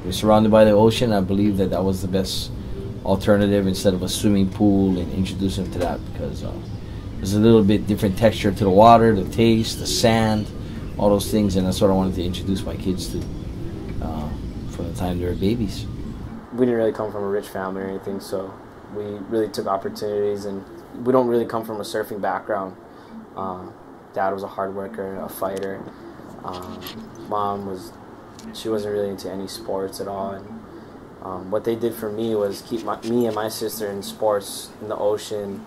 we're surrounded by the ocean. I believe that that was the best alternative instead of a swimming pool, and introduce them to that, because there's a little bit different texture to the water, the taste, the sand, all those things, and that's what I wanted to introduce my kids to from the time they were babies. We didn't really come from a rich family or anything, so we really took opportunities, and we don't really come from a surfing background. Dad was a hard worker, a fighter. Mom she wasn't really into any sports at all, and what they did for me was keep me and my sister in sports, in the ocean,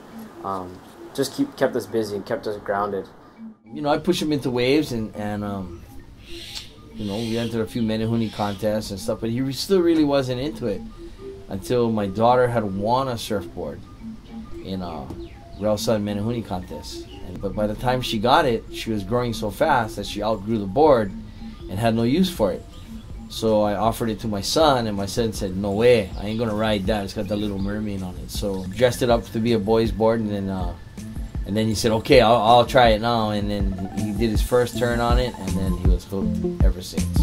just kept us busy and kept us grounded. You know, I pushed him into waves, and you know, we entered a few Menehune contests and stuff, but he still really wasn't into it until my daughter had won a surfboard in a Relsa Menehune contest. But by the time she got it, she was growing so fast that she outgrew the board and had no use for it. So I offered it to my son, and my son said, "No way, I ain't gonna ride that. It's got the Little Mermaid on it." So dressed it up to be a boy's board, and then he said, "Okay, I'll try it now." And then he did his first turn on it, and then he was hooked ever since.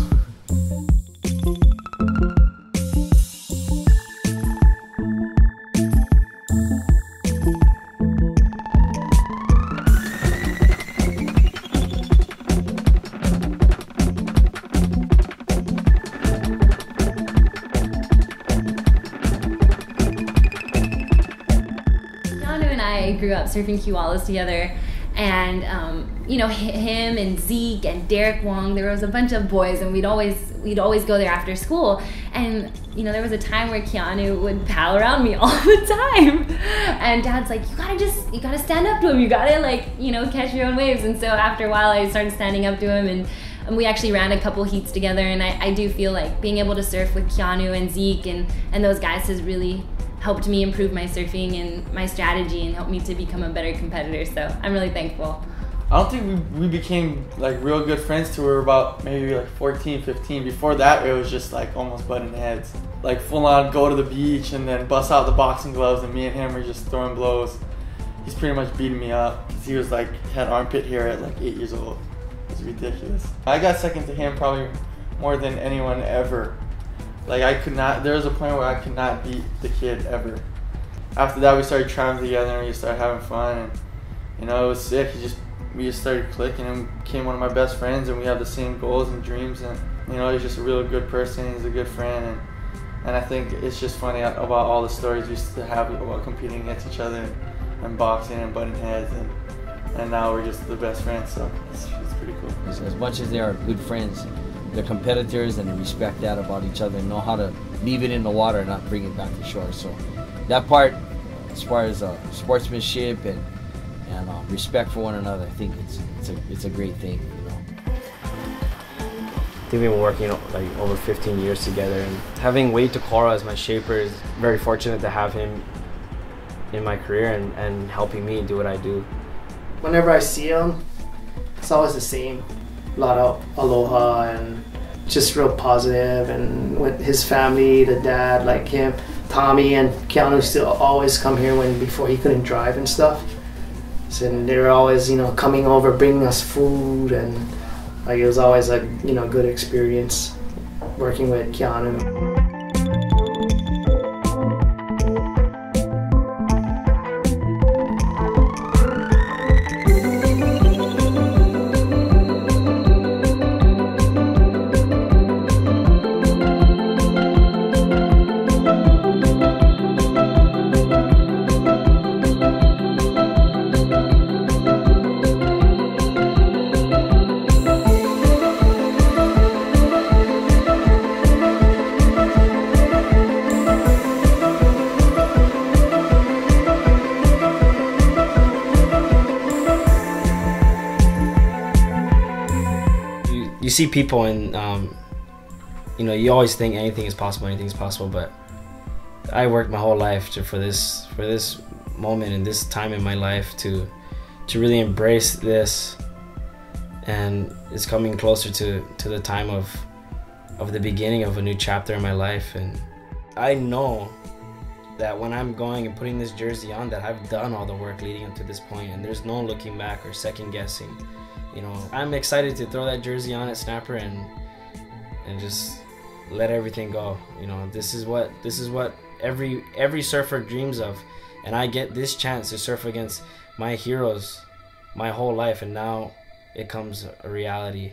I grew up surfing Kewalas together, and you know, him and Zeke and Derek Wong, there was a bunch of boys, and we'd always go there after school. And you know, there was a time where Keanu would pal around me all the time, and Dad's like, you gotta stand up to him, you gotta, like, you know, catch your own waves. And so after a while I started standing up to him, and we actually ran a couple heats together. And I do feel like being able to surf with Keanu and Zeke and those guys has really helped me improve my surfing and my strategy, and helped me to become a better competitor. So I'm really thankful. I don't think we became like real good friends till we were about maybe like 14, 15. Before that, it was just like almost butting heads. Like full on go to the beach and then bust out the boxing gloves, and me and him were just throwing blows. He's pretty much beating me up because he was like, had armpit hair at like 8 years old. It was ridiculous. I got second to him probably more than anyone ever. Like there was a point where I could not beat the kid ever. After that, we started traveling together and we started having fun, and you know, it was sick. We just started clicking and became one of my best friends, and we have the same goals and dreams, and you know, he's just a real good person, he's a good friend, and I think it's just funny about all the stories we used to have about competing against each other and boxing and butting heads, and now we're just the best friends, so it's pretty cool. As much as they are good friends, they're competitors, and they respect that about each other and know how to leave it in the water and not bring it back to shore. So that part, as far as sportsmanship and respect for one another, I think it's a great thing, you know. I think we've been working like over 15 years together, and having Wade Takora as my shaper is very fortunate to have him in my career and helping me do what I do. Whenever I see him, it's always the same. A lot of aloha and just real positive, and with his family, the dad, like him, Tommy and Keanu still always come here before he couldn't drive and stuff. So, and they were always, you know, coming over, bringing us food, and like it was always a, you know, good experience working with Keanu. You see people and you know, you always think anything's possible, but I worked my whole life for this moment and this time in my life to really embrace this, and it's coming closer to the time of the beginning of a new chapter in my life. And I know that when I'm going and putting this jersey on, that I've done all the work leading up to this point, and there's no looking back or second guessing. You know, I'm excited to throw that jersey on at Snapper and just let everything go. You know, this is what every surfer dreams of, and I get this chance to surf against my heroes my whole life, and now it comes a reality,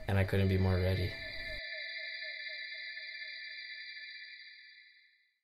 and I couldn't be more ready.